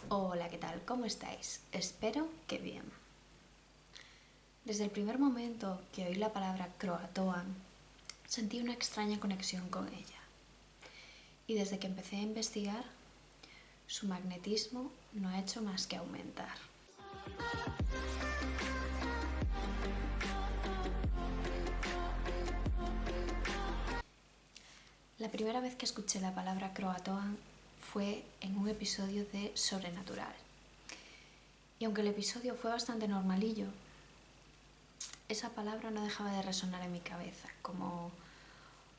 Hola, ¿qué tal? ¿Cómo estáis? Espero que bien. Desde el primer momento que oí la palabra Croatoan, sentí una extraña conexión con ella. Y desde que empecé a investigar, su magnetismo no ha hecho más que aumentar. La primera vez que escuché la palabra Croatoan fue en un episodio de Sobrenatural. Y aunque el episodio fue bastante normalillo, esa palabra no dejaba de resonar en mi cabeza, como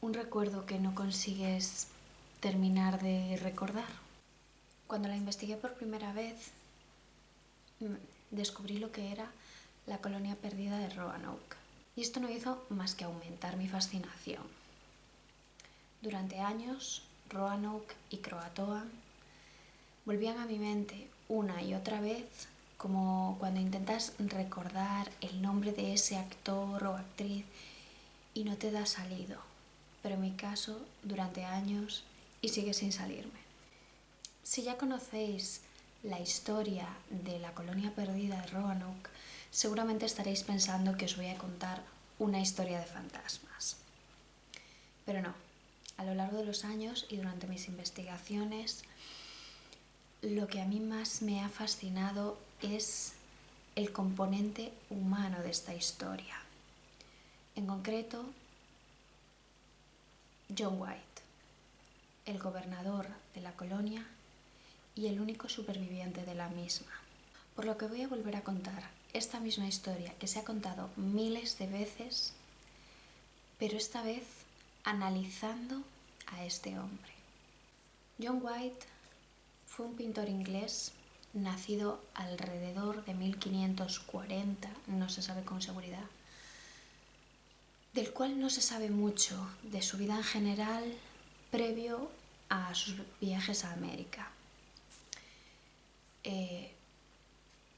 un recuerdo que no consigues terminar de recordar. Cuando la investigué por primera vez, descubrí lo que era la colonia perdida de Roanoke. Y esto no hizo más que aumentar mi fascinación. Durante años, Roanoke y Croatoan volvían a mi mente una y otra vez, como cuando intentas recordar el nombre de ese actor o actriz y no te da salido. Pero en mi caso, durante años y sigue sin salirme. Si ya conocéis la historia de la colonia perdida de Roanoke, seguramente estaréis pensando que os voy a contar una historia de fantasmas. Pero no, a lo largo de los años y durante mis investigaciones, lo que a mí más me ha fascinado es el componente humano de esta historia. En concreto, John White, el gobernador de la colonia y el único superviviente de la misma. Por lo que voy a volver a contar esta misma historia que se ha contado miles de veces, pero esta vez analizando a este hombre. John White fue un pintor inglés nacido alrededor de 1540, no se sabe con seguridad, del cual no se sabe mucho de su vida en general previo a sus viajes a América.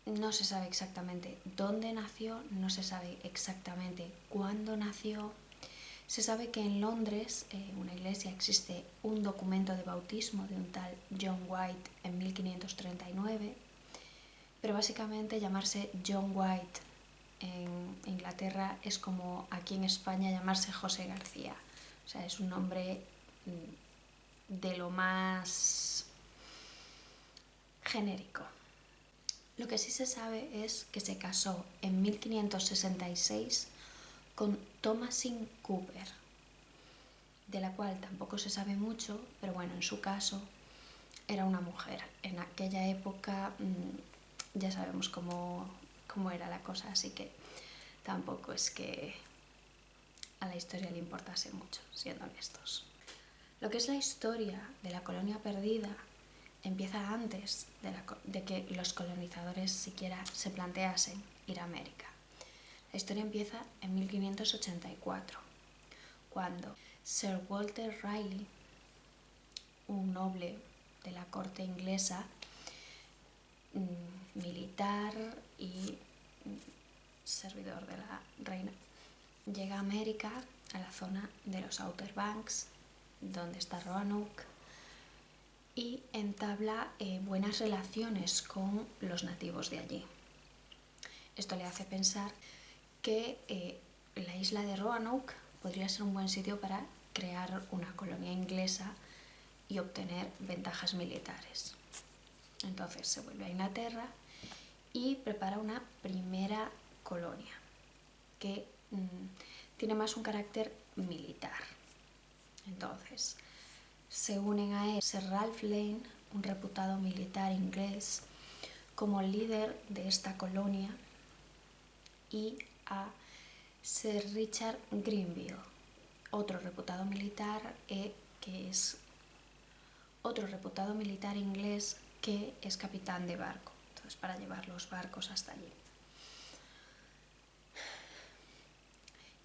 No se sabe exactamente dónde nació, no se sabe exactamente cuándo nació. Se sabe que en Londres, en una iglesia, existe un documento de bautismo de un tal John White en 1539, pero básicamente llamarse John White en Inglaterra es como aquí en España llamarse José García. O sea, es un nombre de lo más genérico. Lo que sí se sabe es que se casó en 1566 con Thomasine Cooper, de la cual tampoco se sabe mucho, pero bueno, en su caso era una mujer. En aquella época ya sabemos cómo era la cosa, así que tampoco es que a la historia le importase mucho, siendo honestos. Lo que es la historia de la colonia perdida empieza antes de que los colonizadores siquiera se planteasen ir a América. La historia empieza en 1584, cuando Sir Walter Raleigh, un noble de la corte inglesa, militar y servidor de la reina, llega a América, a la zona de los Outer Banks, donde está Roanoke, y entabla buenas relaciones con los nativos de allí. Esto le hace pensar que la isla de Roanoke podría ser un buen sitio para crear una colonia inglesa y obtener ventajas militares. Entonces se vuelve a Inglaterra y prepara una primera colonia que tiene más un carácter militar. Entonces se unen a él Sir Ralph Lane, un reputado militar inglés, como líder de esta colonia, y a Sir Richard Grenville, otro reputado militar inglés que es capitán de barco, entonces para llevar los barcos hasta allí.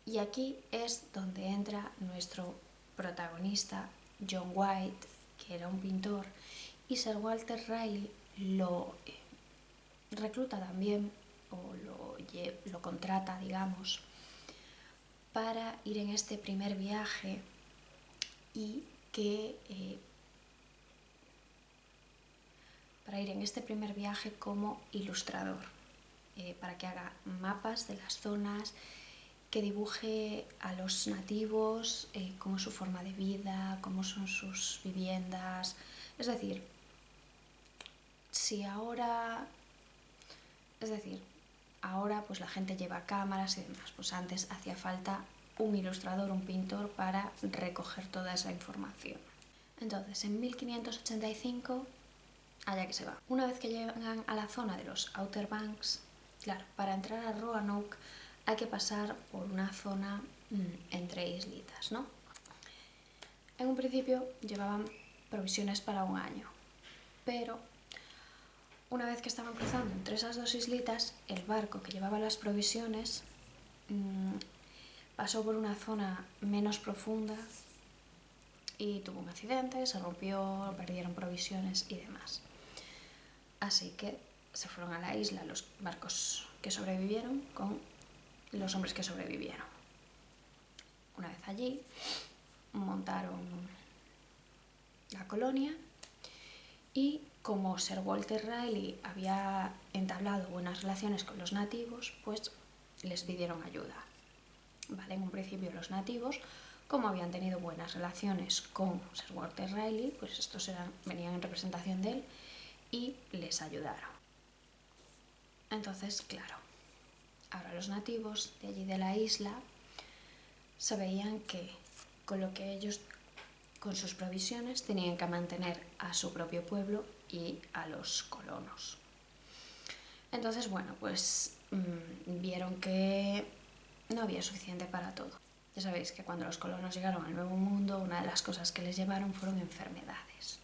Y aquí es donde entra nuestro protagonista, John White, que era un pintor, y Sir Walter Raleigh lo recluta también, o lo contrata, digamos, para ir en este primer viaje y que para ir en este primer viaje como ilustrador, para que haga mapas de las zonas, que dibuje a los nativos, cómo es su forma de vida, cómo son sus viviendas. Es decir, ahora pues la gente lleva cámaras y demás, pues antes hacía falta un ilustrador, un pintor para recoger toda esa información. Entonces, en 1585, allá que se va. Una vez que llegan a la zona de los Outer Banks, claro, para entrar a Roanoke hay que pasar por una zona entre islitas, ¿no? En un principio llevaban provisiones para un año, pero una vez que estaban cruzando entre esas dos islitas, el barco que llevaba las provisiones pasó por una zona menos profunda y tuvo un accidente, se rompió, perdieron provisiones y demás. Así que se fueron a la isla los barcos que sobrevivieron con los hombres que sobrevivieron. Una vez allí, montaron la colonia y como Sir Walter Raleigh había entablado buenas relaciones con los nativos, pues les pidieron ayuda. ¿Vale? En un principio los nativos, como habían tenido buenas relaciones con Sir Walter Raleigh, pues estos venían en representación de él y les ayudaron. Entonces, claro, ahora los nativos de allí de la isla se veían que con sus provisiones tenían que mantener a su propio pueblo y a los colonos. Entonces, bueno, pues vieron que no había suficiente para todo. Ya sabéis que cuando los colonos llegaron al Nuevo Mundo, una de las cosas que les llevaron fueron enfermedades.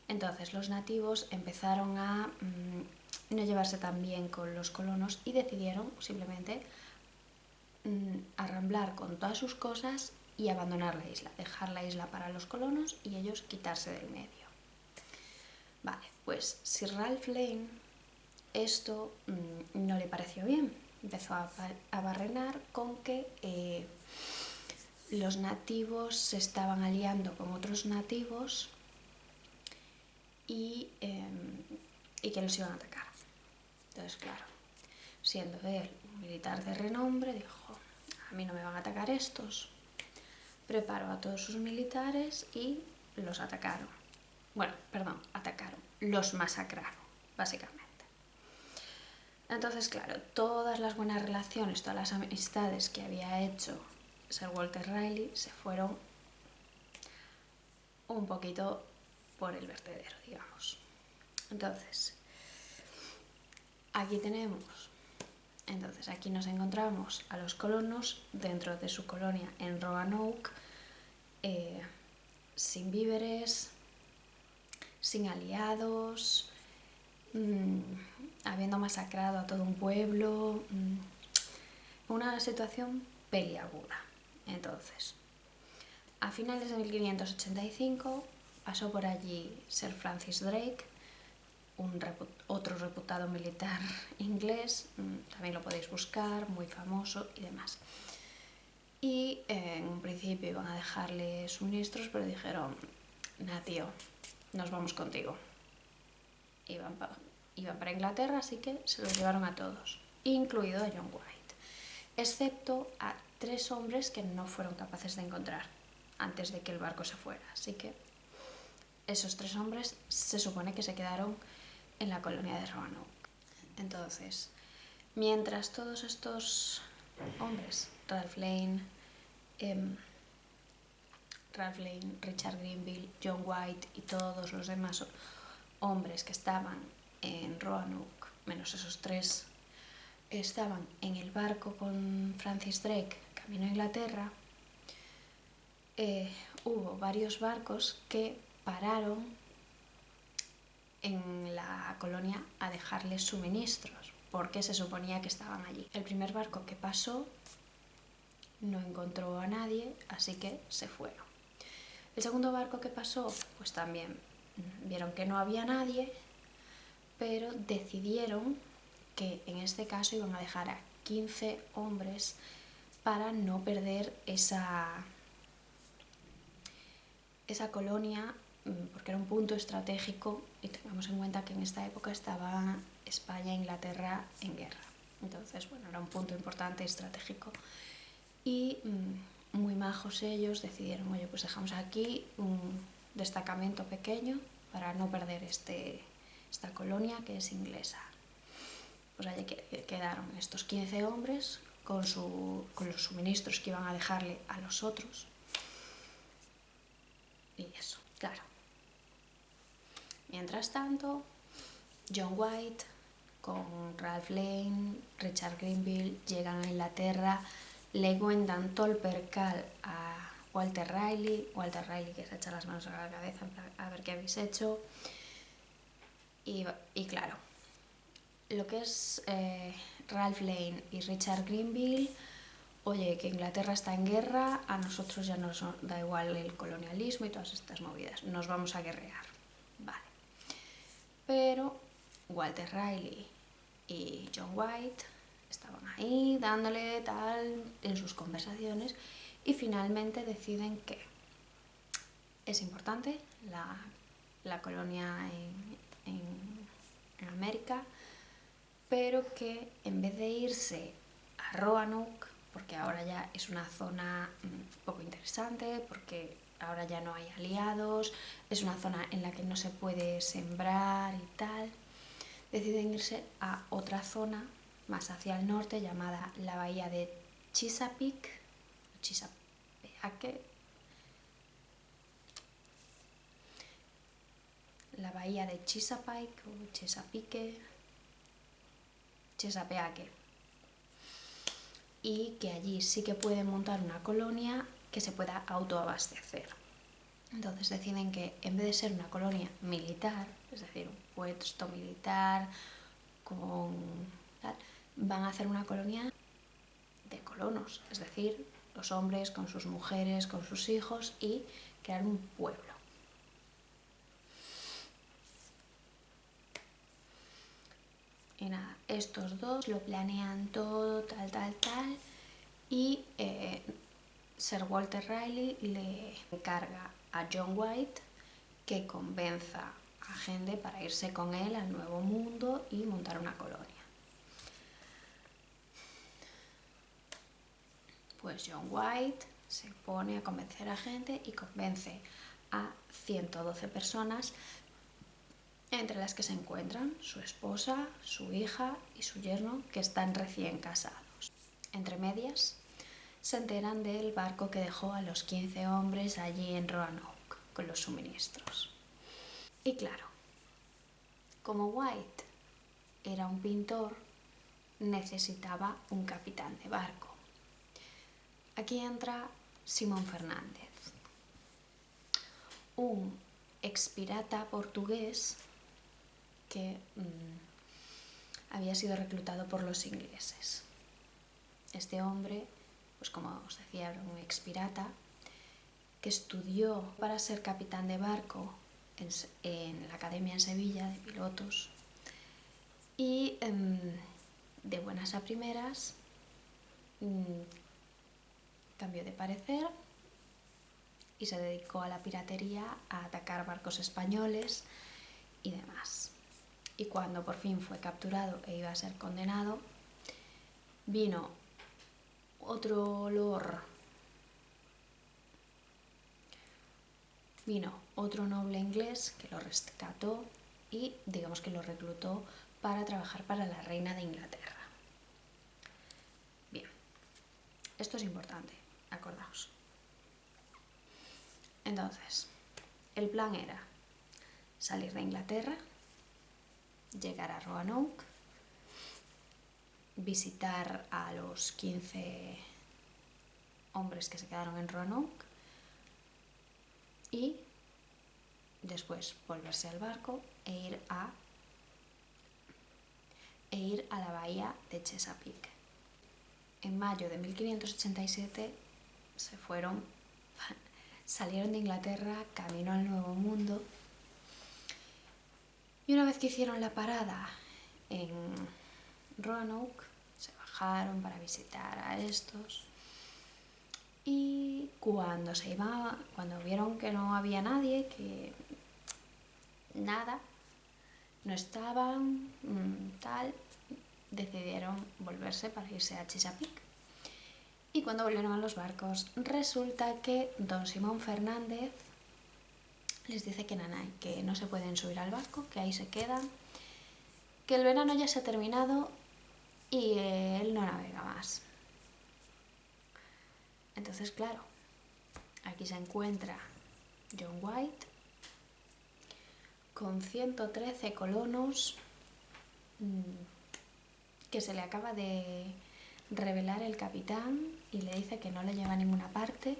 Entonces los nativos empezaron a no llevarse tan bien con los colonos y decidieron simplemente arramblar con todas sus cosas y abandonar la isla, dejar la isla para los colonos y ellos quitarse del medio. Vale, pues Sir Ralph Lane esto no le pareció bien. Empezó a barrenar con que los nativos se estaban aliando con otros nativos y que los iban a atacar. Entonces, claro, siendo él un militar de renombre, dijo, a mí no me van a atacar estos. Preparó a todos sus militares y los atacaron. Bueno, perdón, los masacraron, básicamente. Entonces, claro, todas las buenas relaciones, todas las amistades que había hecho Sir Walter Raleigh se fueron un poquito por el vertedero, digamos. Entonces, aquí nos encontramos a los colonos dentro de su colonia en Roanoke, sin víveres, sin aliados, habiendo masacrado a todo un pueblo, una situación peliaguda. Entonces, a finales de 1585 pasó por allí Sir Francis Drake, otro reputado militar inglés, también lo podéis buscar, muy famoso y demás. Y en un principio iban a dejarle suministros, pero dijeron, nah tío, nos vamos contigo. Iban para Inglaterra, así que se los llevaron a todos, incluido a John White, excepto a 3 hombres que no fueron capaces de encontrar antes de que el barco se fuera. Así que esos 3 hombres se supone que se quedaron en la colonia de Roanoke. Entonces, mientras todos estos hombres, Ralph Lane, Richard Grenville, John White y todos los demás hombres que estaban en Roanoke, menos esos 3, estaban en el barco con Francis Drake camino a Inglaterra, hubo varios barcos que pararon en la colonia a dejarles suministros, porque se suponía que estaban allí. El primer barco que pasó no encontró a nadie, así que se fueron. El segundo barco que pasó, pues también vieron que no había nadie, pero decidieron que en este caso iban a dejar a 15 hombres para no perder esa colonia porque era un punto estratégico y tengamos en cuenta que en esta época estaban España e Inglaterra en guerra. Entonces, bueno, era un punto importante estratégico. Y muy majos ellos decidieron, oye, pues dejamos aquí un destacamento pequeño para no perder esta colonia que es inglesa. Pues allí quedaron estos 15 hombres con los suministros que iban a dejarle a los otros. Y eso, claro. Mientras tanto, John White con Ralph Lane, Richard Grenville llegan a Inglaterra, le cuentan todo el percal a Walter Riley que se echa las manos a la cabeza a ver qué habéis hecho. Y claro, lo que es Ralph Lane y Richard Grenville, oye, que Inglaterra está en guerra, a nosotros ya nos da igual el colonialismo y todas estas movidas, nos vamos a guerrear, vale. Pero Walter Riley y John White estaban ahí dándole tal en sus conversaciones y finalmente deciden que es importante la colonia en América, pero que en vez de irse a Roanoke, porque ahora ya es una zona poco interesante, porque ahora ya no hay aliados, es una zona en la que no se puede sembrar y tal, deciden irse a otra zona más hacia el norte llamada la bahía de Chesapeake, la bahía de Chesapeake o Chesapeake, y que allí sí que pueden montar una colonia que se pueda autoabastecer. Entonces deciden que en vez de ser una colonia militar, es decir, un puesto militar van a hacer una colonia de colonos, es decir, los hombres con sus mujeres, con sus hijos, y crear un pueblo. Y nada, estos dos lo planean todo, tal, y Sir Walter Riley le encarga a John White que convenza a gente para irse con él al Nuevo Mundo y montar una colonia. Pues John White se pone a convencer a gente y convence a 112 personas, entre las que se encuentran su esposa, su hija y su yerno, que están recién casados. Entre medias, se enteran del barco que dejó a los 15 hombres allí en Roanoke con los suministros. Y claro, como White era un pintor, necesitaba un capitán de barco. Aquí entra Simón Fernández, un expirata portugués que había sido reclutado por los ingleses. Este hombre, pues como os decía, era un expirata que estudió para ser capitán de barco en la Academia en Sevilla de pilotos y de buenas a primeras cambió de parecer y se dedicó a la piratería, a atacar barcos españoles y demás. Y cuando por fin fue capturado e iba a ser condenado, vino otro noble inglés que lo rescató y digamos que lo reclutó para trabajar para la reina de Inglaterra. Bien, esto es importante, acordaos. Entonces, el plan era salir de Inglaterra, llegar a Roanoke, visitar a los 15 hombres que se quedaron en Roanoke y después volverse al barco e ir a la bahía de Chesapeake. En mayo de 1587 salieron de Inglaterra camino al Nuevo Mundo, y una vez que hicieron la parada en Roanoke, se bajaron para visitar a estos Y cuando vieron que no había nadie, que nada, no estaban, tal, decidieron volverse para irse a Chesapeake. Y cuando volvieron a los barcos, resulta que don Simón Fernández les dice que que no se pueden subir al barco, que ahí se quedan, que el verano ya se ha terminado y él no navega más. Entonces, claro, aquí se encuentra John White con 113 colonos que se le acaba de revelar el capitán y le dice que no le lleva a ninguna parte.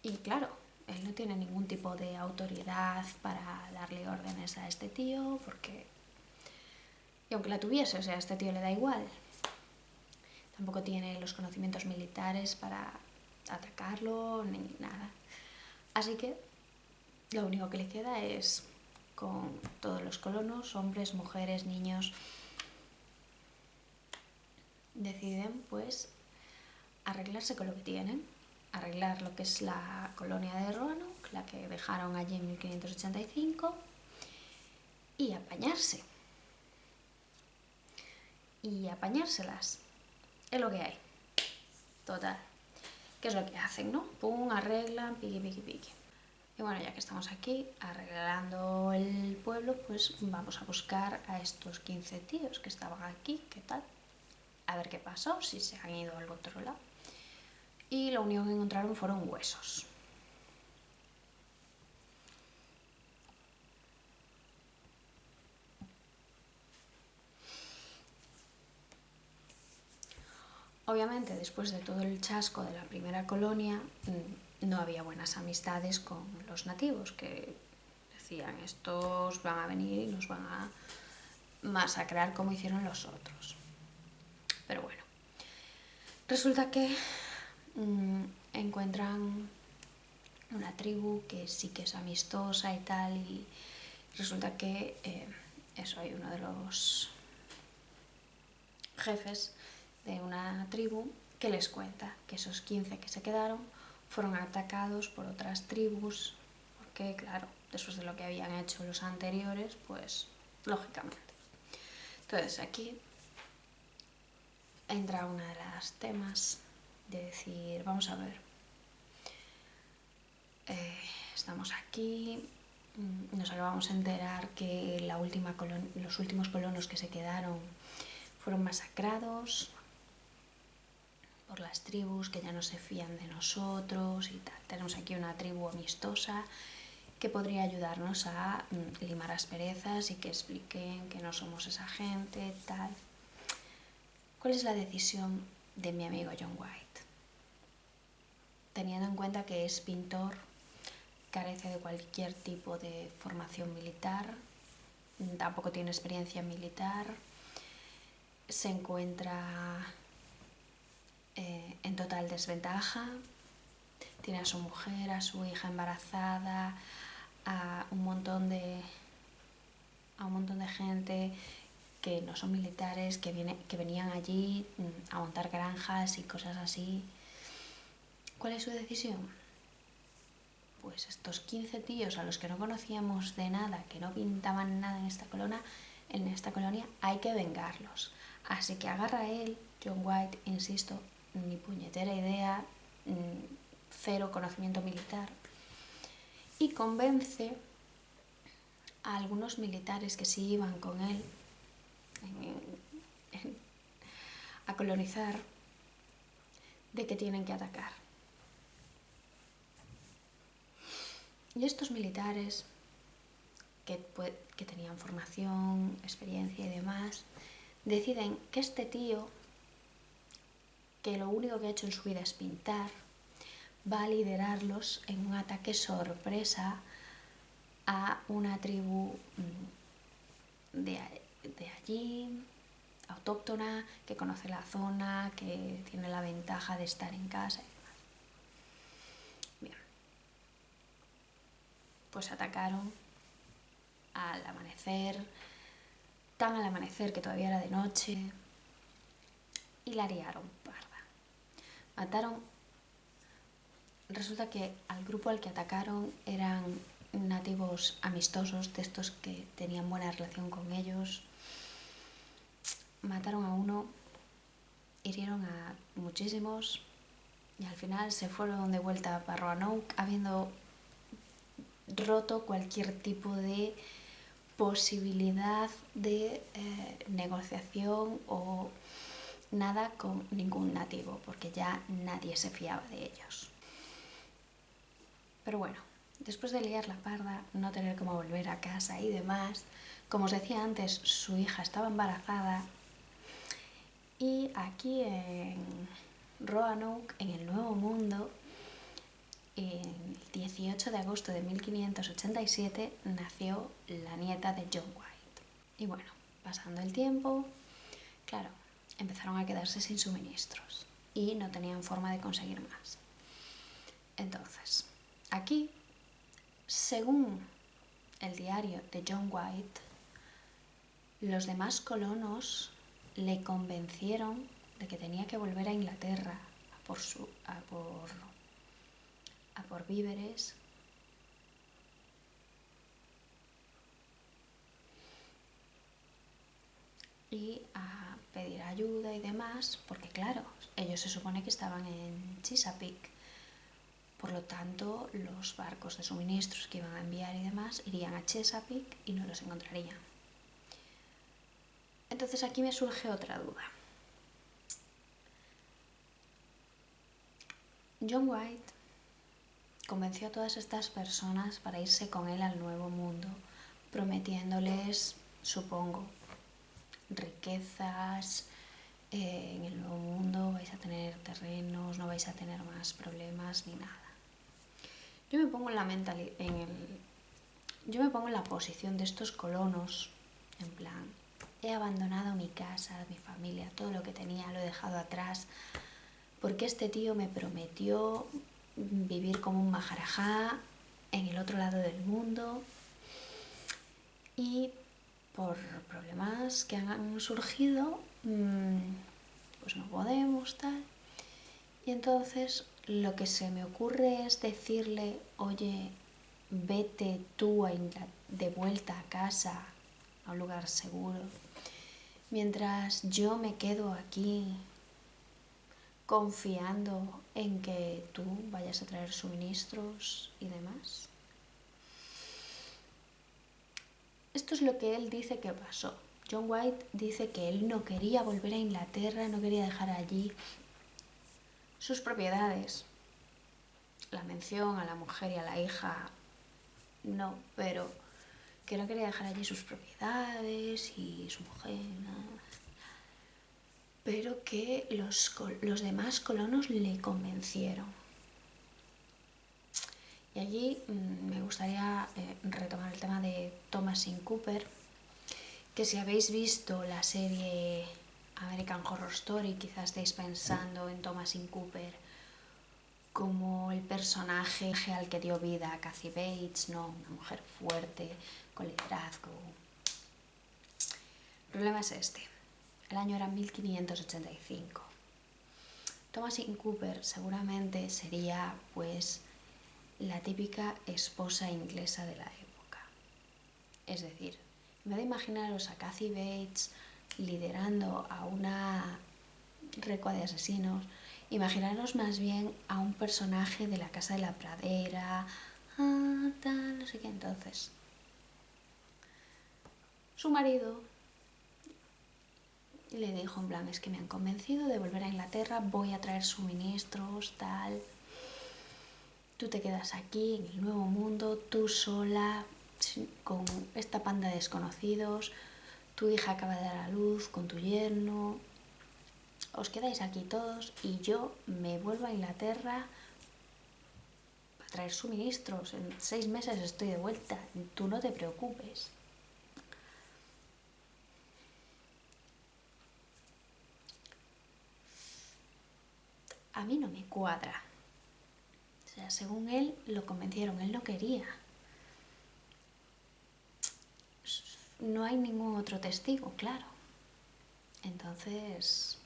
Y claro, él no tiene ningún tipo de autoridad para darle órdenes a este tío, porque... Y aunque la tuviese, o sea, a este tío le da igual. Tampoco tiene los conocimientos militares para atacarlo, ni nada. Así que lo único que le queda es, con todos los colonos, hombres, mujeres, niños, deciden pues arreglarse con lo que tienen, arreglar lo que es la colonia de Roanoke, la que dejaron allí en 1585, y apañarse. Y apañárselas. Es lo que hay. Total. ¿Qué es lo que hacen, no? Pum, arreglan, piqui, piqui, piqui. Y bueno, ya que estamos aquí arreglando el pueblo, pues vamos a buscar a estos 15 tíos que estaban aquí, ¿qué tal? A ver qué pasó, si se han ido al otro lado. Y lo único que encontraron fueron huesos. Obviamente, después de todo el chasco de la primera colonia, no había buenas amistades con los nativos, que decían, estos van a venir y nos van a masacrar como hicieron los otros. Pero bueno, resulta que encuentran una tribu que sí que es amistosa y tal, y resulta que hay uno de los jefes de una tribu que les cuenta que esos 15 que se quedaron fueron atacados por otras tribus, porque claro, después de lo que habían hecho los anteriores, pues lógicamente. Entonces aquí entra una de las temas de decir, vamos a ver, estamos aquí, nos acabamos de enterar que los últimos colonos que se quedaron fueron masacrados por las tribus que ya no se fían de nosotros y tal. Tenemos aquí una tribu amistosa que podría ayudarnos a limar asperezas y que expliquen que no somos esa gente, tal. ¿Cuál es la decisión de mi amigo John White? Teniendo en cuenta que es pintor, carece de cualquier tipo de formación militar, tampoco tiene experiencia militar, se encuentra en total desventaja, tiene a su mujer, a su hija embarazada, a un montón de gente que no son militares, que venían allí a montar granjas y cosas así. ¿Cuál es su decisión? Pues estos 15 tíos a los que no conocíamos de nada, que no pintaban nada en esta colonia, hay que vengarlos. Así que agarra a él, John White, insisto, ni puñetera idea, cero conocimiento militar, y convence a algunos militares que sí iban con él a colonizar, de que tienen que atacar. Y estos militares, que tenían formación, experiencia y demás, deciden que este tío, que lo único que ha hecho en su vida es pintar, va a liderarlos en un ataque sorpresa a una tribu de allí, autóctona, que conoce la zona, que tiene la ventaja de estar en casa y demás. Bien, pues atacaron al amanecer, tan al amanecer que todavía era de noche, y la liaron parda. Mataron. Resulta que al grupo al que atacaron eran nativos amistosos, de estos que tenían buena relación con ellos. Mataron a uno, hirieron a muchísimos y al final se fueron de vuelta a Roanoke habiendo roto cualquier tipo de posibilidad de negociación o nada con ningún nativo, porque ya nadie se fiaba de ellos. Pero bueno, después de liar la parda, no tener cómo volver a casa y demás, como os decía antes, su hija estaba embarazada y aquí en Roanoke, en el Nuevo Mundo, el 18 de agosto de 1587 nació la nieta de John White. Y bueno, pasando el tiempo, claro, empezaron a quedarse sin suministros y no tenían forma de conseguir más. Entonces, aquí, según el diario de John White, los demás colonos le convencieron de que tenía que volver a Inglaterra a por víveres y a pedir ayuda y demás, porque claro, ellos se supone que estaban en Chesapeake. Por lo tanto, los barcos de suministros que iban a enviar y demás irían a Chesapeake y no los encontrarían. Entonces aquí me surge otra duda. John White convenció a todas estas personas para irse con él al Nuevo Mundo, prometiéndoles, supongo, riquezas. En el Nuevo Mundo vais a tener terrenos, no vais a tener más problemas ni nada. Yo me pongo en la posición de estos colonos, en plan, he abandonado mi casa, mi familia, todo lo que tenía lo he dejado atrás, porque este tío me prometió vivir como un maharajá en el otro lado del mundo y por problemas que han surgido, pues no podemos, tal. Y entonces lo que se me ocurre es decirle, oye, vete tú de vuelta a casa, a un lugar seguro, mientras yo me quedo aquí confiando en que tú vayas a traer suministros y demás. Esto es lo que él dice que pasó. John White dice que él no quería volver a Inglaterra, no quería dejar allí sus propiedades. La mención a la mujer y a la hija, no, pero que no quería dejar allí sus propiedades y su mujer, nada. Pero que los demás colonos le convencieron. Y allí me gustaría retomar el tema de Thomasin Cooper, que si habéis visto la serie American Horror Story, quizás estéis pensando en Thomasin Cooper como el personaje al que dio vida a Kathy Bates, ¿no? Una mujer fuerte, con liderazgo. El problema es este. El año era 1585. Thomasin Cooper seguramente sería, pues, la típica esposa inglesa de la época. Es decir, en vez de imaginaros a Kathy Bates liderando a una recua de asesinos, imaginaros más bien a un personaje de la Casa de la Pradera, tal, no sé qué. Entonces, su marido le dijo en plan, es que me han convencido de volver a Inglaterra, voy a traer suministros, tal. Tú te quedas aquí en el Nuevo Mundo, tú sola, con esta panda de desconocidos, tu hija acaba de dar a luz con tu yerno, os quedáis aquí todos y yo me vuelvo a Inglaterra para traer suministros. En 6 meses estoy de vuelta, tú no te preocupes. A mí no me cuadra. O sea, según él lo convencieron, él no quería. No hay ningún otro testigo, claro. Entonces,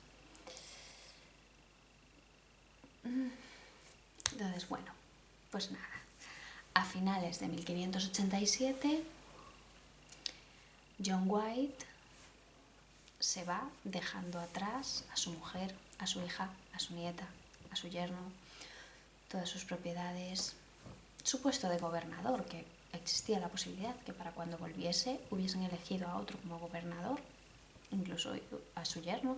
Entonces, bueno, pues nada. A finales de 1587, John White se va dejando atrás a su mujer, a su hija, a su nieta, a su yerno, todas sus propiedades, su puesto de gobernador, que existía la posibilidad que para cuando volviese hubiesen elegido a otro como gobernador, incluso a su yerno,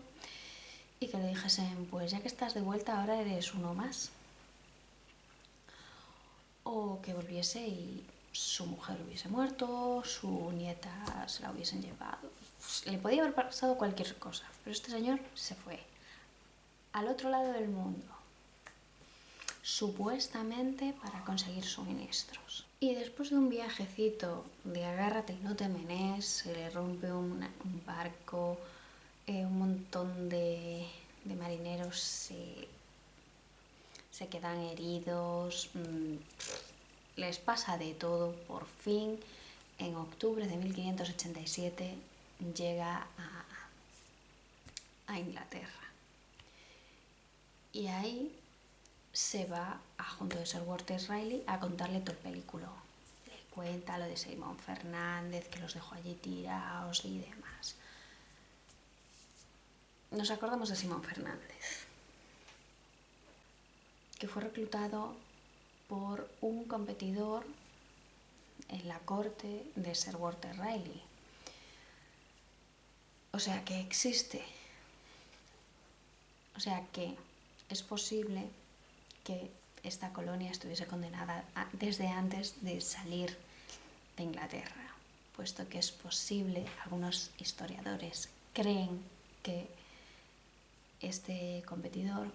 y que le dijesen, pues ya que estás de vuelta ahora eres uno más. O que volviese y su mujer hubiese muerto, su nieta se la hubiesen llevado. Le podía haber pasado cualquier cosa, pero este señor se fue al otro lado del mundo, supuestamente para conseguir suministros. Y después de un viajecito de agárrate y no te menes, se le rompe un barco, un montón de marineros se quedan heridos, les pasa de todo. Por fin, en octubre de 1587, llega a Inglaterra. Y ahí se va junto de Sir Walter Raleigh a contarle todo el película. Le cuenta lo de Simón Fernández, que los dejó allí tirados y demás. Nos acordamos de Simón Fernández, que fue reclutado por un competidor en la corte de Sir Walter Raleigh. O sea que existe. O sea que es posible que esta colonia estuviese condenada desde antes de salir de Inglaterra, puesto que es posible, algunos historiadores creen que este competidor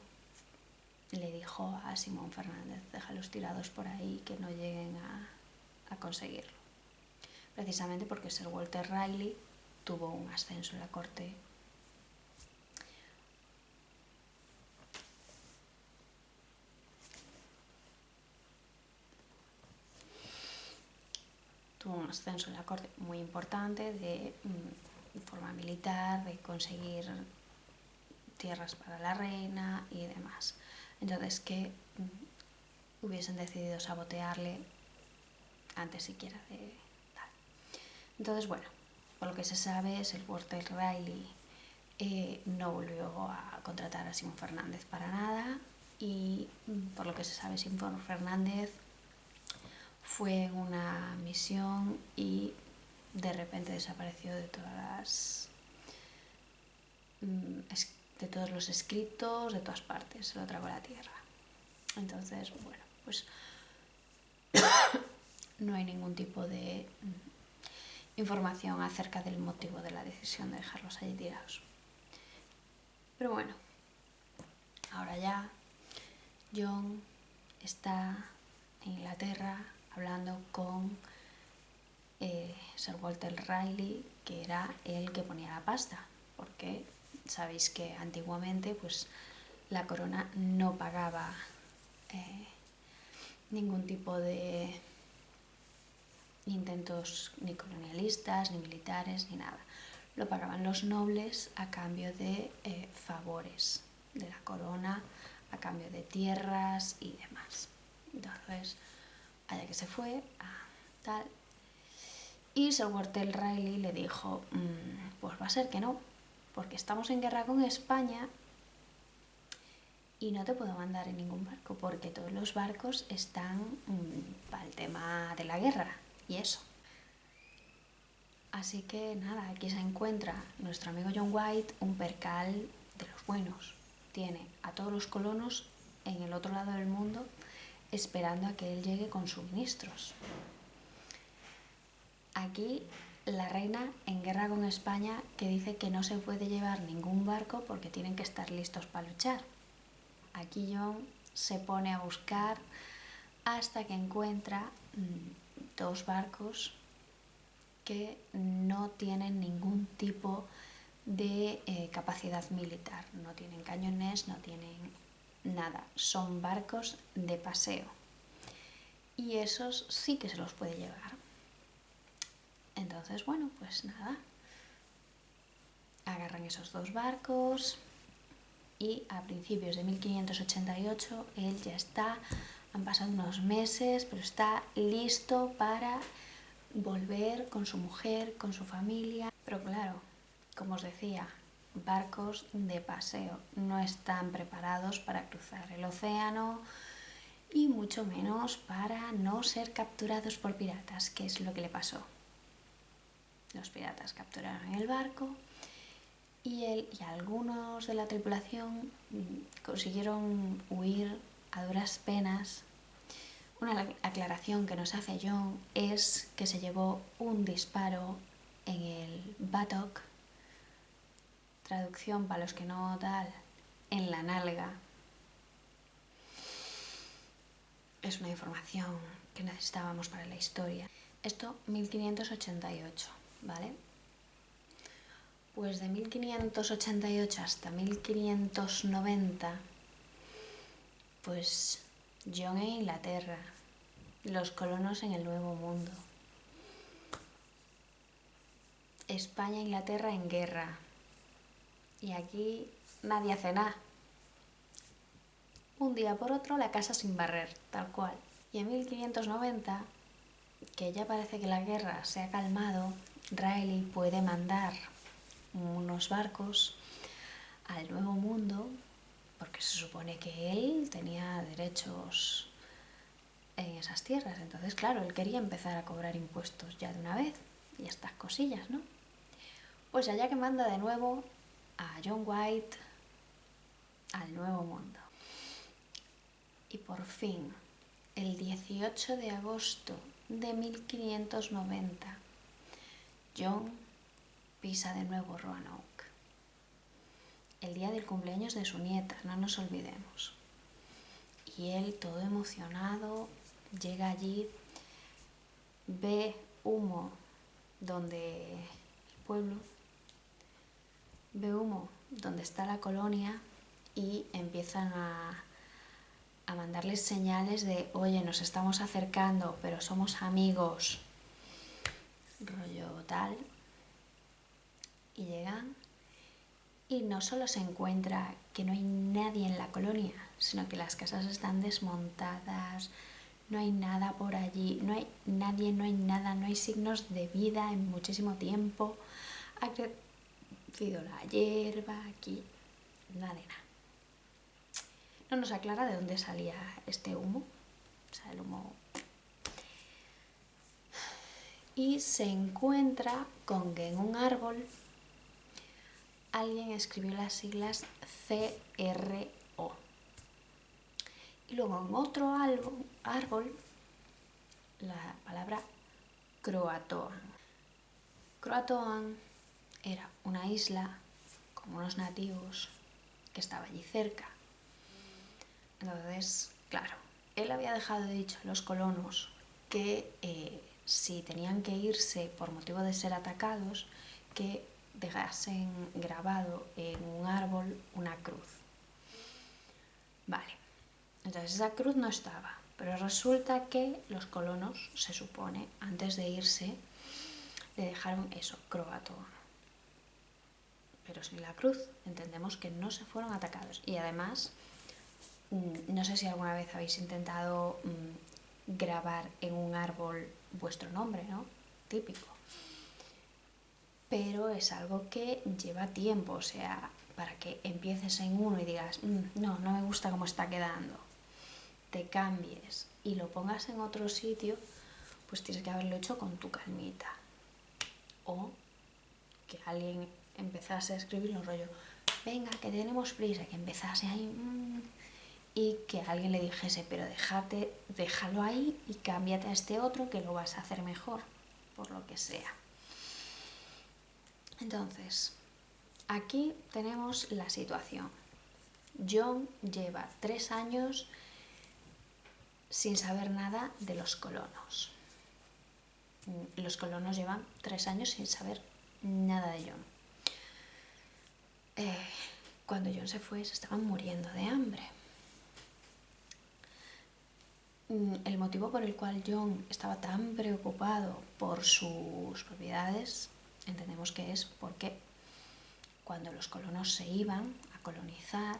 le dijo a Simón Fernández, déjalos tirados por ahí que no lleguen a conseguirlo. Precisamente porque Sir Walter Raleigh tuvo un ascenso en la corte. Tuvo un ascenso en la corte muy importante de forma militar, de conseguir tierras para la reina y demás. Entonces que hubiesen decidido sabotearle antes siquiera de tal. Entonces, bueno, por lo que se sabe, Sir Walter Raleigh no volvió a contratar a Simón Fernández para nada, y por lo que se sabe, Simón Fernández fue en una misión y de repente desapareció de todos los escritos, de todas partes, se lo tragó la tierra. Entonces, bueno, pues no hay ningún tipo de información acerca del motivo de la decisión de dejarlos allí tirados. Pero bueno, ahora ya John está en Inglaterra hablando con Sir Walter Raleigh, que era el que ponía la pasta, porque sabéis que antiguamente pues la corona no pagaba ningún tipo de intentos ni colonialistas, ni militares, ni nada. Lo pagaban los nobles a cambio de favores de la corona, a cambio de tierras y demás. Entonces, allá que se fue, tal. Y Sir Walter Raleigh le dijo, pues va a ser que no, porque estamos en guerra con España y no te puedo mandar en ningún barco, porque todos los barcos están para el tema de la guerra y eso. Así que nada, aquí se encuentra nuestro amigo John White, un percal de los buenos. Tiene a todos los colonos en el otro lado del mundo esperando a que él llegue con suministros. Aquí la reina en guerra con España, que dice que no se puede llevar ningún barco porque tienen que estar listos para luchar. Aquí John se pone a buscar hasta que encuentra dos barcos que no tienen ningún tipo de capacidad militar. No tienen cañones, no tienen nada. Son barcos de paseo. Y esos sí que se los puede llevar. Entonces, bueno, pues nada. Agarran esos dos barcos y a principios de 1588 él ya está, han pasado unos meses, pero está listo para volver con su mujer, con su familia. Pero claro, como os decía, barcos de paseo no están preparados para cruzar el océano y mucho menos para no ser capturados por piratas, que es lo que le pasó. Los piratas capturaron el barco y él y algunos de la tripulación consiguieron huir a duras penas. Una aclaración que nos hace John es que se llevó un disparo en el buttock, traducción para los que no tal, en la nalga. Es una información que necesitábamos para la historia. Esto 1588, ¿vale? Pues de 1588 hasta 1590, pues John en Inglaterra, los colonos en el Nuevo Mundo, España e Inglaterra en guerra, y aquí nadie hace nada. Un día por otro la casa sin barrer, tal cual. Y en 1590, que ya parece que la guerra se ha calmado, Raleigh puede mandar unos barcos al Nuevo Mundo, porque se supone que él tenía derechos en esas tierras. Entonces, claro, él quería empezar a cobrar impuestos ya de una vez y estas cosillas, ¿no? Pues allá que manda de nuevo a John White al Nuevo Mundo. Y por fin, el 18 de agosto de 1590, John pisa de nuevo Roanoke. El día del cumpleaños de su nieta, no nos olvidemos. Y él, todo emocionado, llega allí, ve humo donde el pueblo, ve humo donde está la colonia y empiezan a mandarles señales de, oye, nos estamos acercando, pero somos amigos, rollo tal. Y llegan y no solo se encuentra que no hay nadie en la colonia, sino que las casas están desmontadas, no hay nada por allí, no hay nadie, no hay nada, no hay signos de vida en muchísimo tiempo. Ha crecido la hierba aquí, nada de nada. No nos aclara de dónde salía este humo, o sea, el humo. Y se encuentra con que en un árbol alguien escribió las siglas CRO. Y luego en otro árbol la palabra Croatoan. Croatoan era una isla con unos nativos que estaba allí cerca. Entonces, claro, él había dejado dicho a los colonos que si tenían que irse por motivo de ser atacados, que dejasen grabado en un árbol una cruz. Vale, entonces esa cruz no estaba, pero resulta que los colonos, se supone, antes de irse, le dejaron eso, Croatoan. Pero sin la cruz, entendemos que no se fueron atacados. Y además, no sé si alguna vez habéis intentado grabar en un árbol vuestro nombre, ¿no? Típico. Pero es algo que lleva tiempo, o sea, para que empieces en uno y digas, no me gusta cómo está quedando, te cambies y lo pongas en otro sitio, pues tienes que haberlo hecho con tu calmita. O que alguien empezase a escribir un rollo, venga, que tenemos prisa, que empezase ahí, y que alguien le dijese, pero déjalo ahí y cámbiate a este otro que lo vas a hacer mejor, por lo que sea. Entonces, aquí tenemos la situación. John lleva 3 años sin saber nada de los colonos. Los colonos llevan 3 años sin saber nada de John. Cuando John se fue, se estaban muriendo de hambre. El motivo por el cual John estaba tan preocupado por sus propiedades, entendemos que es porque cuando los colonos se iban a colonizar,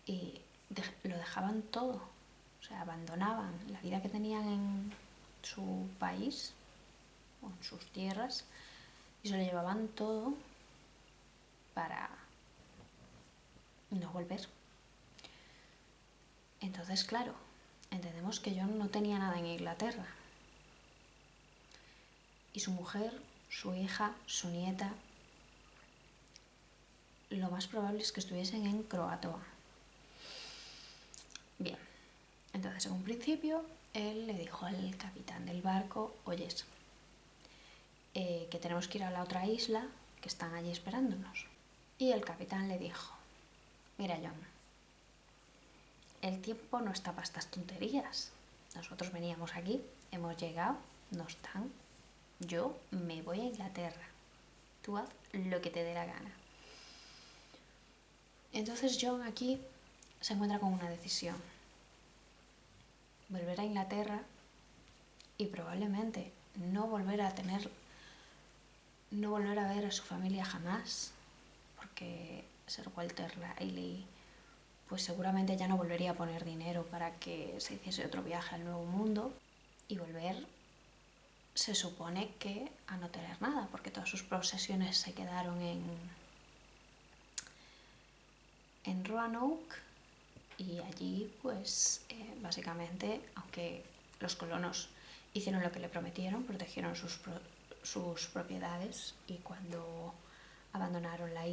y lo dejaban todo, o sea, abandonaban la vida que tenían en su país o en sus tierras y se lo llevaban todo para no volver. Entonces, claro, entendemos que John no tenía nada en Inglaterra. Y su mujer, su hija, su nieta, lo más probable es que estuviesen en Croatoa. Bien, entonces en un principio él le dijo al capitán del barco, oyes, que tenemos que ir a la otra isla, que están allí esperándonos. Y el capitán le dijo, mira John, el tiempo no está para estas tonterías. Nosotros veníamos aquí, hemos llegado, no están. Yo me voy a Inglaterra. Tú haz lo que te dé la gana. Entonces John aquí se encuentra con una decisión. Volver a Inglaterra y probablemente no volver a ver a su familia jamás, porque Sir Walter Raleigh pues seguramente ya no volvería a poner dinero para que se hiciese otro viaje al Nuevo Mundo, y volver se supone que a no tener nada, porque todas sus posesiones se quedaron en Roanoke, y allí pues básicamente, aunque los colonos hicieron lo que le prometieron, protegieron sus propiedades, y cuando abandonaron la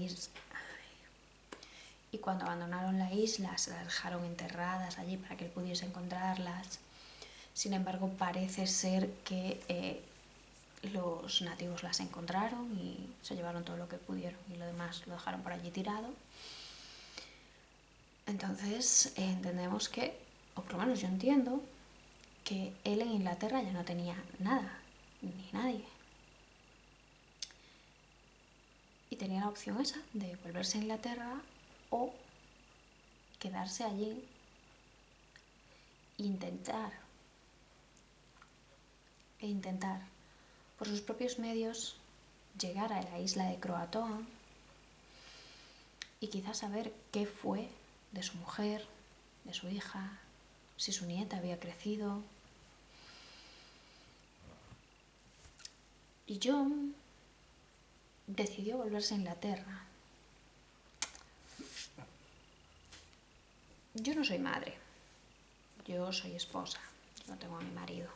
isla se las dejaron enterradas allí para que él pudiese encontrarlas. Sin embargo, parece ser que los nativos las encontraron y se llevaron todo lo que pudieron y lo demás lo dejaron por allí tirado. Entonces entendemos que, o por lo menos yo entiendo, que él en Inglaterra ya no tenía nada, ni nadie. Y tenía la opción esa, de volverse a Inglaterra o quedarse allí e intentar por sus propios medios llegar a la isla de Croatoa y quizás saber qué fue de su mujer, de su hija, si su nieta había crecido. Y John decidió volverse a Inglaterra. Yo no soy madre, yo soy esposa, yo no tengo a mi marido.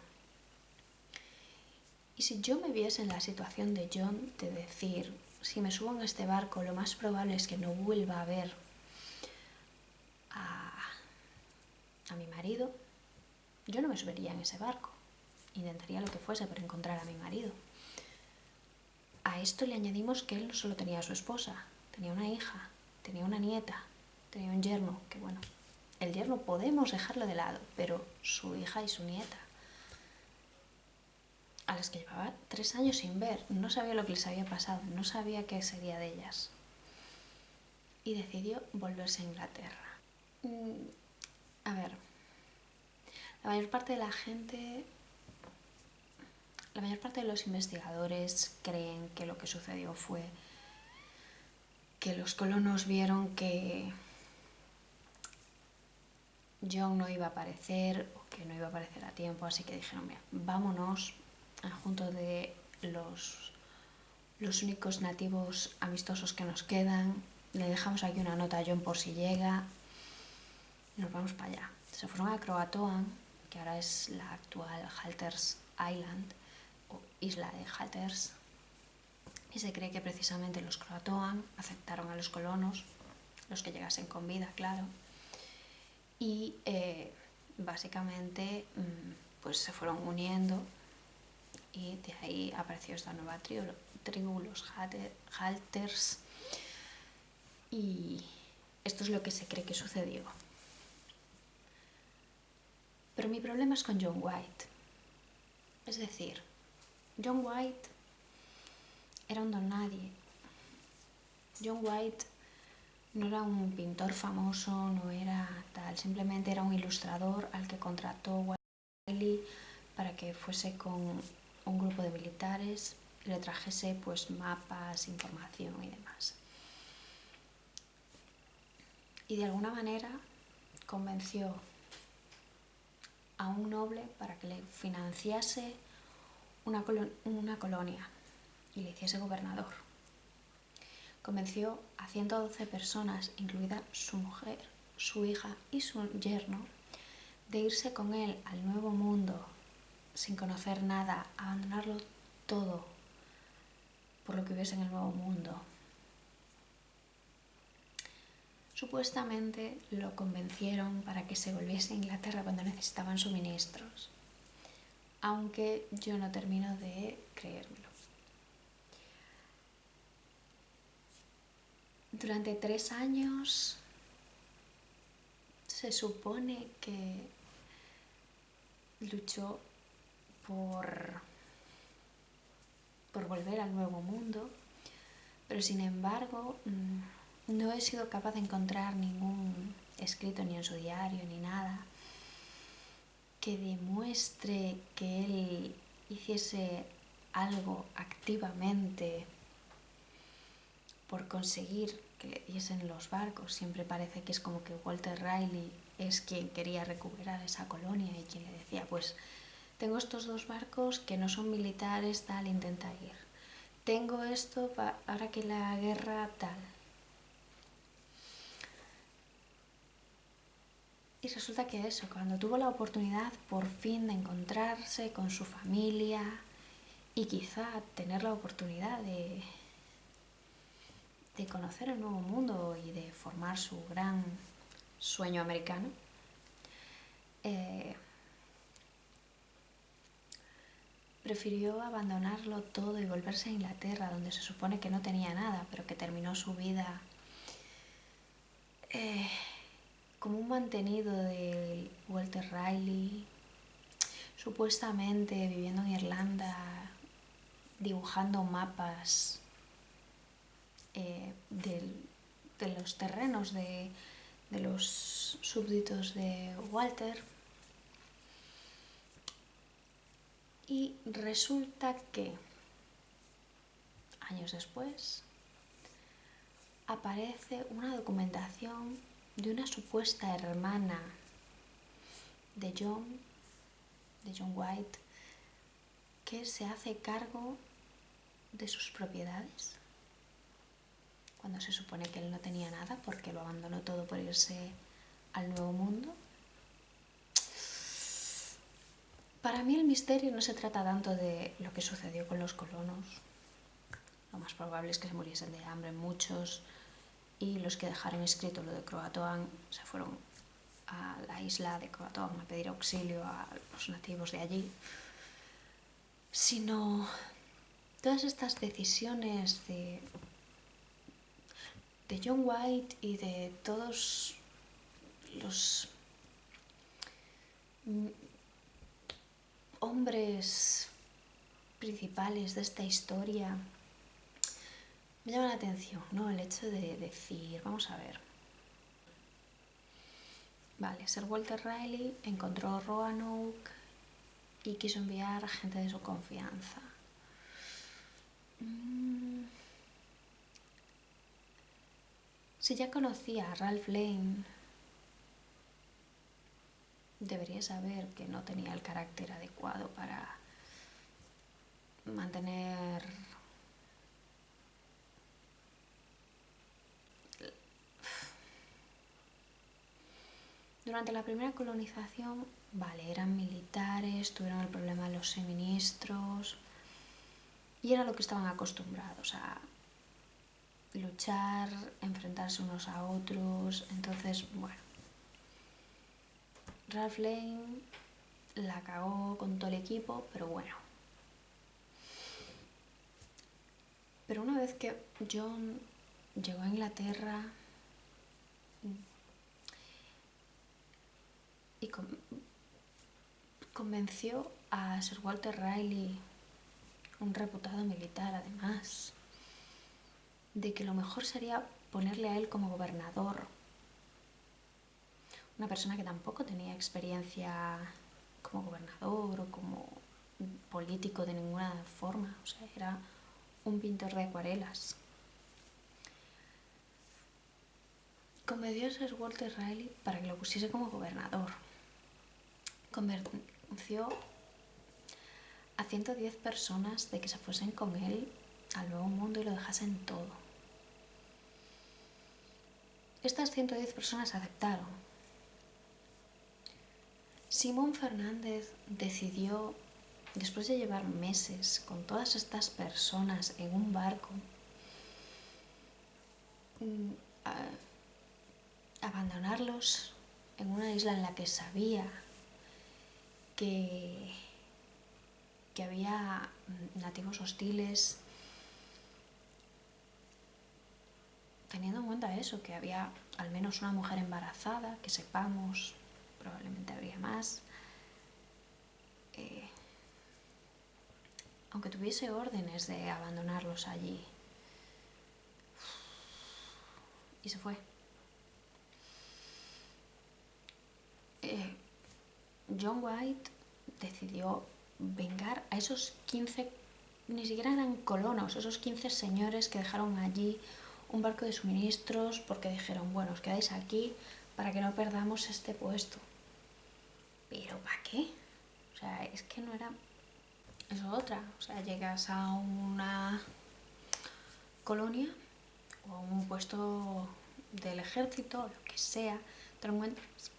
Y si yo me viese en la situación de John, de decir, si me subo en este barco, lo más probable es que no vuelva a ver a mi marido, yo no me subiría en ese barco. Intentaría lo que fuese para encontrar a mi marido. A esto le añadimos que él no solo tenía a su esposa, tenía una hija, tenía una nieta, tenía un yerno, que bueno, el yerno podemos dejarlo de lado, pero su hija y su nieta, a las que llevaba 3 años sin ver, no sabía lo que les había pasado, no sabía qué sería de ellas. Y decidió volverse a Inglaterra. A ver, la mayor parte de los investigadores creen que lo que sucedió fue que los colonos vieron que John no iba a aparecer o que no iba a aparecer a tiempo, así que dijeron, mira, vámonos junto de los únicos nativos amistosos que nos quedan, le dejamos aquí una nota a John por si llega, y nos vamos para allá. Se fueron a Croatoan, que ahora es la actual Halters Island o isla de Halters, y se cree que precisamente los Croatoan aceptaron a los colonos, los que llegasen con vida, claro, y básicamente pues se fueron uniendo, y de ahí apareció esta nueva tribu, los Halters, y esto es lo que se cree que sucedió. Pero mi problema es con John White. Es decir, John White era un don nadie. John White no era un pintor famoso, no era tal, simplemente era un ilustrador al que contrató Wiley para que fuese con un grupo de militares y le trajese pues mapas, información y demás. y de alguna manera convenció a un noble para que le financiase una colonia y le hiciese gobernador. Convenció a 112 personas, incluida su mujer, su hija y su yerno, de irse con él al Nuevo Mundo sin conocer nada, abandonarlo todo por lo que hubiese en el Nuevo Mundo. Supuestamente lo convencieron para que se volviese a Inglaterra cuando necesitaban suministros, aunque yo no termino de creérmelo. Durante 3 años se supone que luchó por volver al Nuevo Mundo, pero sin embargo no he sido capaz de encontrar ningún escrito ni en su diario ni nada que demuestre que él hiciese algo activamente por conseguir que le diesen los barcos. Siempre parece que es como que Walter Raleigh es quien quería recuperar esa colonia y quien le decía, pues tengo estos 2 barcos que no son militares, tal, intenta ir. Tengo esto ahora que la guerra, tal. Y resulta que eso, cuando tuvo la oportunidad por fin de encontrarse con su familia y quizá tener la oportunidad de conocer el Nuevo Mundo y de formar su gran sueño americano, prefirió abandonarlo todo y volverse a Inglaterra, donde se supone que no tenía nada, pero que terminó su vida como un mantenido de Walter Raleigh, supuestamente viviendo en Irlanda, dibujando mapas de los terrenos de los súbditos de Walter. Y resulta que años después aparece una documentación de una supuesta hermana de John White, que se hace cargo de sus propiedades cuando se supone que él no tenía nada porque lo abandonó todo por irse al Nuevo Mundo. Para mí el misterio no se trata tanto de lo que sucedió con los colonos. Lo más probable es que se muriesen de hambre muchos, y los que dejaron escrito lo de Croatoan se fueron a la isla de Croatoan a pedir auxilio a los nativos de allí, sino todas estas decisiones de John White y de todos los hombres principales de esta historia. Me llama la atención, ¿no? El hecho de decir, vamos a ver. Vale, Sir Walter Raleigh encontró Roanoke y quiso enviar a gente de su confianza. Si ya conocía a Ralph Lane, debería saber que no tenía el carácter adecuado para mantener durante la primera colonización. Vale, eran militares, tuvieron el problema de los suministros y era lo que estaban acostumbrados a luchar, enfrentarse unos a otros. Entonces, bueno, Ralph Lane la cagó con todo el equipo, pero bueno. Pero una vez que John llegó a Inglaterra y convenció a Sir Walter Raleigh, un reputado militar además, de que lo mejor sería ponerle a él como gobernador. Una persona que tampoco tenía experiencia como gobernador o como político de ninguna forma, o sea, era un pintor de acuarelas. convenció a Sir Walter Raleigh para que lo pusiese como gobernador. Convenció a 110 personas de que se fuesen con él al Nuevo Mundo y lo dejasen todo. Estas 110 personas aceptaron. Simón Fernández decidió, después de llevar meses con todas estas personas en un barco, abandonarlos en una isla en la que sabía que había nativos hostiles, teniendo en cuenta eso, que había al menos una mujer embarazada, que sepamos, probablemente habría más, aunque tuviese órdenes de abandonarlos allí. Y se fue. John White decidió vengar a esos 15, ni siquiera eran colonos, esos 15 señores que dejaron allí un barco de suministros porque dijeron, bueno, os quedáis aquí para que no perdamos este puesto. ¿Pero para qué? O sea, es que no era... Eso otra. O sea, llegas a una colonia o a un puesto del ejército, lo que sea, te lo encuentras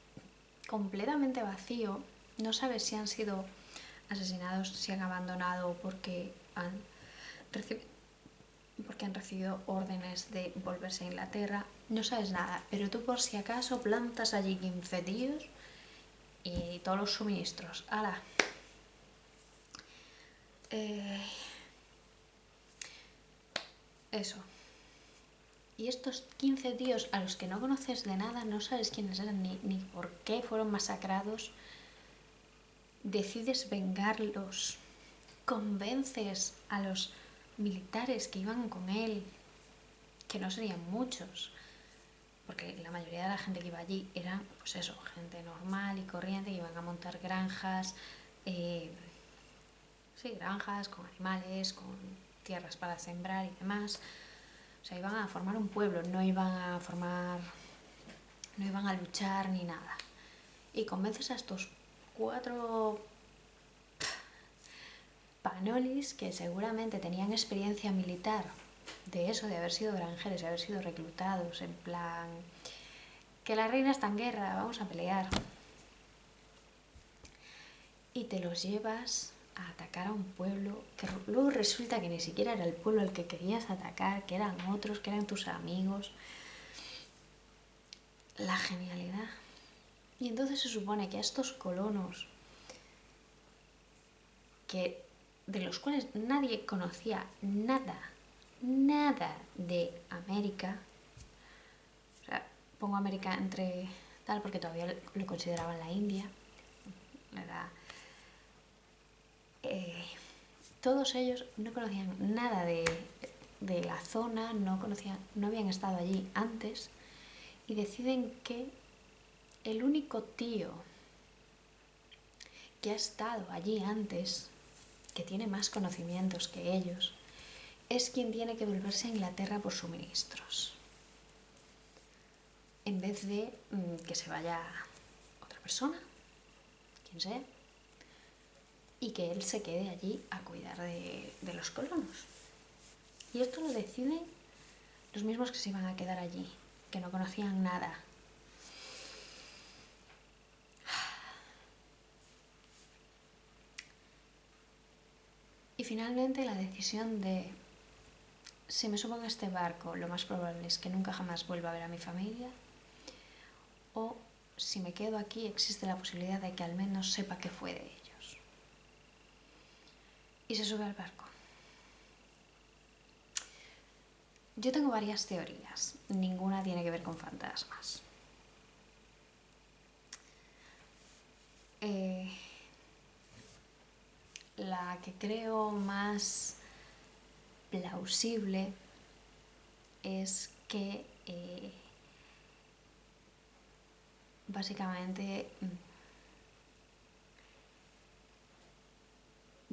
completamente vacío. No sabes si han sido asesinados, si han abandonado porque han recibido órdenes de volverse a Inglaterra. No sabes nada, pero tú por si acaso plantas allí 15 tíos y todos los suministros. ¡Hala! Eso. Y estos 15 tíos a los que no conoces de nada, no sabes quiénes eran ni por qué fueron masacrados, decides vengarlos, convences a los militares que iban con él, que no serían muchos, porque la mayoría de la gente que iba allí era, pues eso, gente normal y corriente, que iban a montar granjas, granjas con animales, con tierras para sembrar y demás. O sea, iban a formar un pueblo, no iban a luchar ni nada. Y convences a estos 4 panolis que seguramente tenían experiencia militar de eso, de haber sido granjeros, de haber sido reclutados, en plan, que la reina está en guerra, vamos a pelear. Y te los llevas a atacar a un pueblo que luego resulta que ni siquiera era el pueblo al que querías atacar, que eran otros, que eran tus amigos. La genialidad. Y entonces se supone que a estos colonos, de los cuales nadie conocía nada de América, o sea, pongo América entre tal porque todavía lo consideraban la India, todos ellos no conocían nada de la zona, no habían estado allí antes, y deciden que el único tío que ha estado allí antes, que tiene más conocimientos que ellos, es quien tiene que volverse a Inglaterra por suministros, en vez de que se vaya otra persona, quien sea, y que él se quede allí a cuidar de los colonos. Y esto lo deciden los mismos que se iban a quedar allí, que no conocían nada. Y finalmente la decisión de, si me subo en este barco, lo más probable es que nunca jamás vuelva a ver a mi familia, o si me quedo aquí existe la posibilidad de que al menos sepa qué fue de ellos. Y se sube al barco. Yo tengo varias teorías, ninguna tiene que ver con fantasmas. La que creo más plausible es que básicamente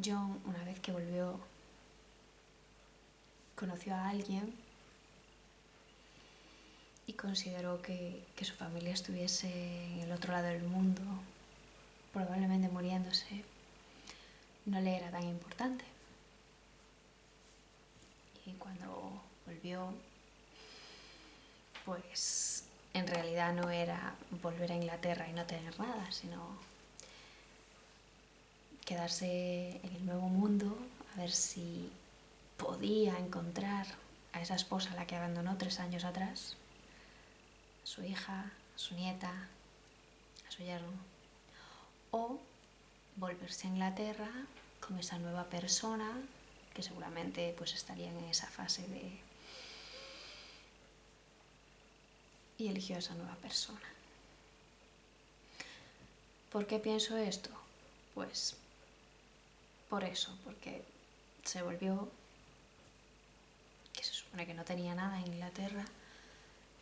John, una vez que volvió, conoció a alguien y consideró que su familia estuviese en el otro lado del mundo, probablemente muriéndose, no le era tan importante. Y cuando volvió, pues en realidad no era volver a Inglaterra y no tener nada, sino quedarse en el nuevo mundo, a ver si podía encontrar a esa esposa a la que abandonó 3 años atrás, a su hija, a su nieta, a su yerno, o volverse a Inglaterra con esa nueva persona que seguramente pues estarían en esa fase de... Y eligió a esa nueva persona. ¿Por qué pienso esto? Pues por eso, porque se volvió, que se supone que no tenía nada en Inglaterra,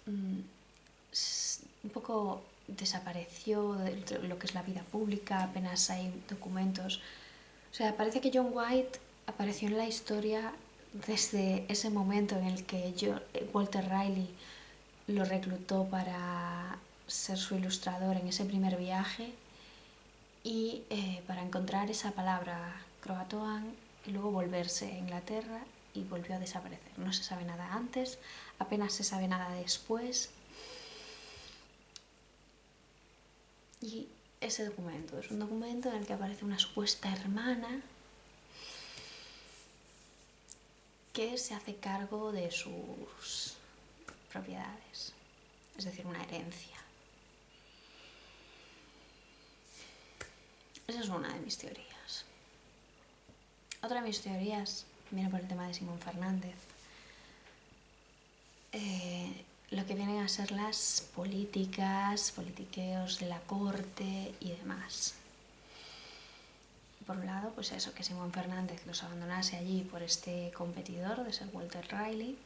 un poco desapareció de lo que es la vida pública, apenas hay documentos. O sea, parece que John White apareció en la historia desde ese momento en el que Walter Riley lo reclutó para ser su ilustrador en ese primer viaje y para encontrar esa palabra croatoan y luego volverse a Inglaterra y volvió a desaparecer. No se sabe nada antes, apenas se sabe nada después. Y ese documento es un documento en el que aparece una supuesta hermana que se hace cargo de sus propiedades, es decir, una herencia. Esa es una de mis teorías. Otra de mis teorías viene por el tema de Simón Fernández. Lo que vienen a ser las politiqueos de la corte y demás. Por un lado, pues eso, que Simón Fernández los abandonase allí por este competidor de ser Walter Riley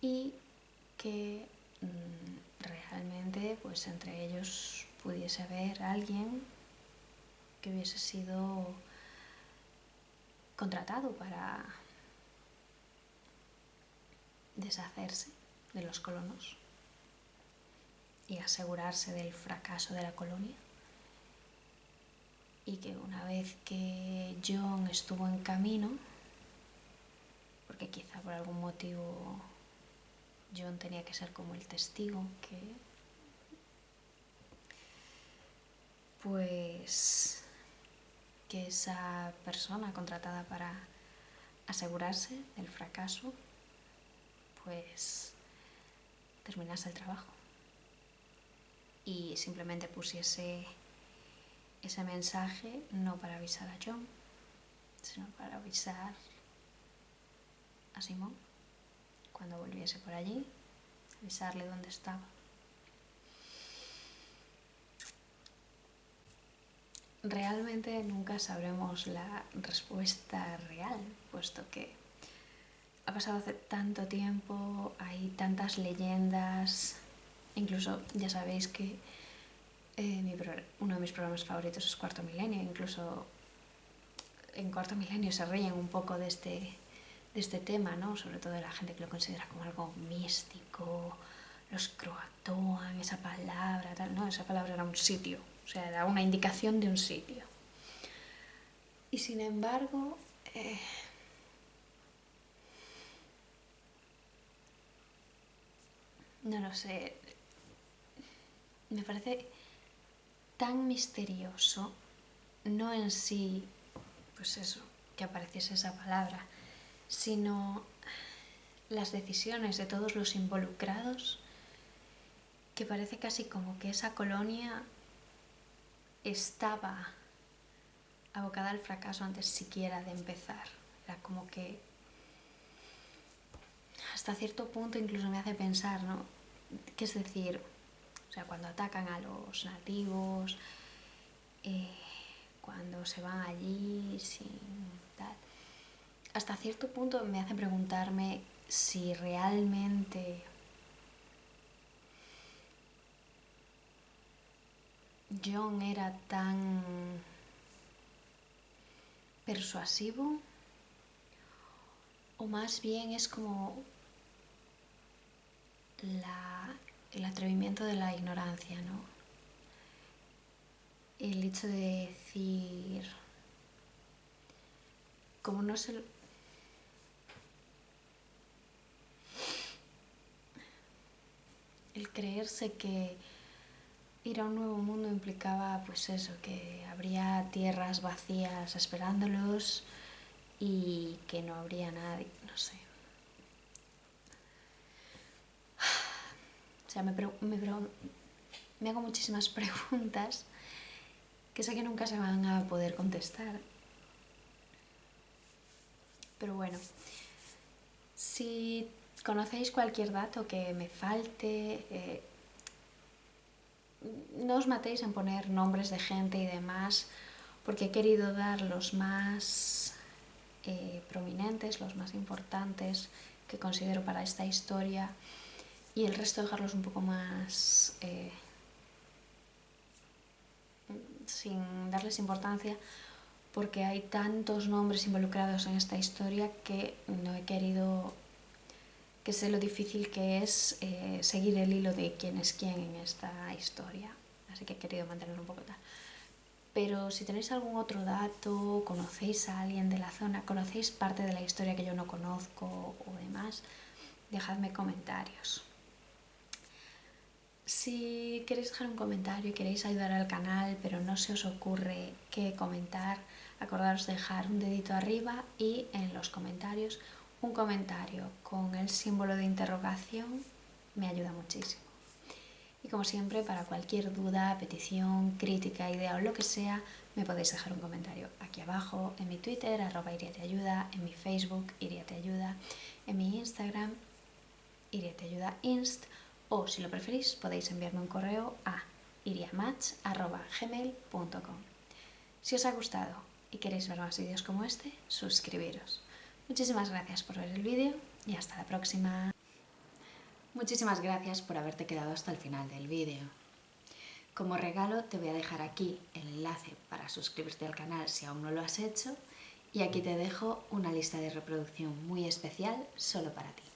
y que realmente pues entre ellos pudiese haber alguien que hubiese sido contratado para deshacerse de los colonos y asegurarse del fracaso de la colonia, y que una vez que John estuvo en camino, porque quizá por algún motivo John tenía que ser como el testigo, pues que esa persona contratada para asegurarse del fracaso pues terminase el trabajo y simplemente pusiese ese mensaje no para avisar a John, sino para avisar a Simón cuando volviese por allí, avisarle dónde estaba. Realmente nunca sabremos la respuesta real, puesto que ha pasado hace tanto tiempo, hay tantas leyendas, incluso ya sabéis que uno de mis programas favoritos es Cuarto Milenio, incluso en Cuarto Milenio se ríen un poco de este tema, ¿no? Sobre todo de la gente que lo considera como algo místico, los croatoan, esa palabra, tal, no, esa palabra era un sitio, o sea, era una indicación de un sitio. Y sin embargo, no lo sé, me parece tan misterioso, no en sí, pues eso, que apareciese esa palabra, sino las decisiones de todos los involucrados, que parece casi como que esa colonia estaba abocada al fracaso antes siquiera de empezar. Era como que hasta cierto punto incluso me hace pensar, ¿no? Que es decir, o sea, cuando atacan a los nativos, cuando se van allí sin tal, hasta cierto punto me hace preguntarme si realmente John era tan persuasivo, o más bien es como el atrevimiento de la ignorancia, ¿no? El hecho de decir, como no se... El creerse que ir a un nuevo mundo implicaba, pues eso, que habría tierras vacías esperándolos y que no habría nadie, no sé. O sea, me hago muchísimas preguntas que sé que nunca se van a poder contestar. Pero bueno, si conocéis cualquier dato que me falte, no os matéis en poner nombres de gente y demás, porque he querido dar los más prominentes, los más importantes que considero para esta historia, y el resto dejarlos un poco más sin darles importancia, porque hay tantos nombres involucrados en esta historia que no he querido, que sé lo difícil que es seguir el hilo de quién es quién en esta historia, así que he querido mantenerlo un poco tal. Pero si tenéis algún otro dato, conocéis a alguien de la zona, conocéis parte de la historia que yo no conozco o demás, dejadme comentarios. Si queréis dejar un comentario y queréis ayudar al canal, pero no se os ocurre qué comentar, acordaros de dejar un dedito arriba y en los comentarios un comentario con el símbolo de interrogación, me ayuda muchísimo. Y como siempre, para cualquier duda, petición, crítica, idea o lo que sea, me podéis dejar un comentario aquí abajo, en mi Twitter, @iriateayuda, en mi Facebook, iriateayuda, en mi Instagram, iriateayudainst, o si lo preferís, podéis enviarme un correo a iriamatch@gmail.com. Si os ha gustado y queréis ver más vídeos como este, suscribiros. Muchísimas gracias por ver el vídeo y hasta la próxima. Muchísimas gracias por haberte quedado hasta el final del vídeo. Como regalo te voy a dejar aquí el enlace para suscribirte al canal si aún no lo has hecho, y aquí te dejo una lista de reproducción muy especial solo para ti.